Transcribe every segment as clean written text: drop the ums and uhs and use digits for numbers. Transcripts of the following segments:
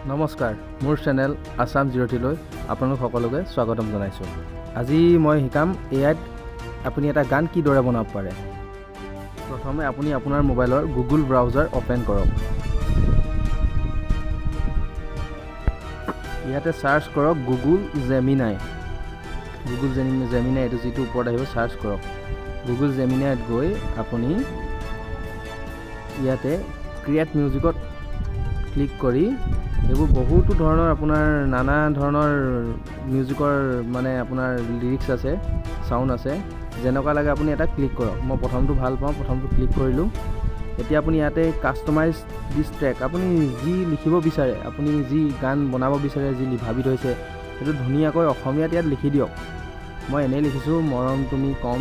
নমস্কাৰ, মোৰ চেনেল আছাম জিৰ'টিলৈ আপোনালোক সকলোকে স্বাগতম জনাইছোঁ। আজি মই শিকাম এআইত আপুনি এটা গান কিদৰে বনাব পাৰে। প্ৰথমে আপুনি আপোনাৰ মোবাইলৰ গুগল ব্ৰাউজাৰ অ'পেন কৰক। ইয়াতে চাৰ্চ কৰক গুগল জেমিনাই। গুগল জেমিনাই এইটো যিটো ওপৰত আহিব চাৰ্চ কৰক। গুগল জেমিনাইত গৈ আপুনি ইয়াতে ক্ৰিয়েট মিউজিকত ক্লিক কৰি এইবোৰ বহুতো ধৰণৰ আপোনাৰ নানা ধৰণৰ মিউজিকৰ মানে আপোনাৰ লিৰিক্স আছে, চাউণ্ড আছে, যেনেকুৱা লাগে আপুনি এটা ক্লিক কৰক। মই প্ৰথমটো ভাল পাওঁ, প্ৰথমটো ক্লিক কৰিলোঁ। এতিয়া আপুনি ইয়াতে কাষ্টমাইজ দিছ ট্ৰেক, আপুনি যি লিখিব বিচাৰে, আপুনি যি গান বনাব বিচাৰে, যি ভাবি থৈছে সেইটো ধুনীয়াকৈ অসমীয়াত ইয়াত লিখি দিয়ক। মই এনেই লিখিছোঁ, মৰম তুমি কম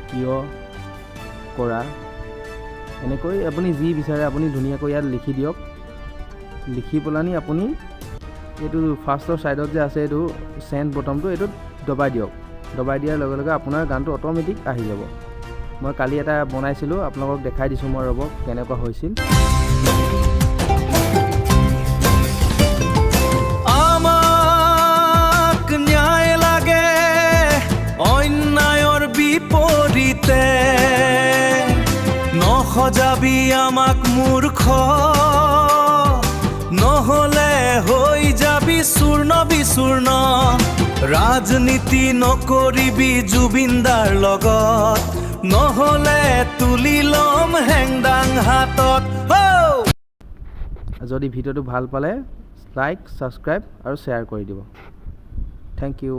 কিয় কৰা। এনেকৈ আপুনি যি বিচাৰে আপুনি ধুনীয়াকৈ ইয়াত লিখি দিয়ক। লিখি পেলানি আপুনি এইটো ফাৰ্ষ্টৰ ছাইডত যে আছে এইটো চেণ্ড বটনটো এইটোত দবাই দিয়ক। দবাই দিয়াৰ লগে লগে আপোনাৰ গানটো অট'মেটিক আহি যাব। মই কালি এটা বনাইছিলোঁ, আপোনালোকক দেখাই দিছোঁ মই, ৰ'ব কেনেকুৱা হৈছিল। আমাক ন্যায় লাগে অন্যায়ৰ বিপৰীতে, নসজাবি আমাক মূৰ্খ, নহ'লে হৈ যাবি চূৰ্ণ বিচূৰ্ণ। ৰাজনীতি নকৰিবি জুবিনদাৰ লগত, নহ'লে তুলি ল'ম হেংদাং হাতত। যদি ভিডিঅ'টো ভাল পালে লাইক, ছাবস্ক্ৰাইব আৰু শ্বেয়াৰ কৰি দিব। Thank U.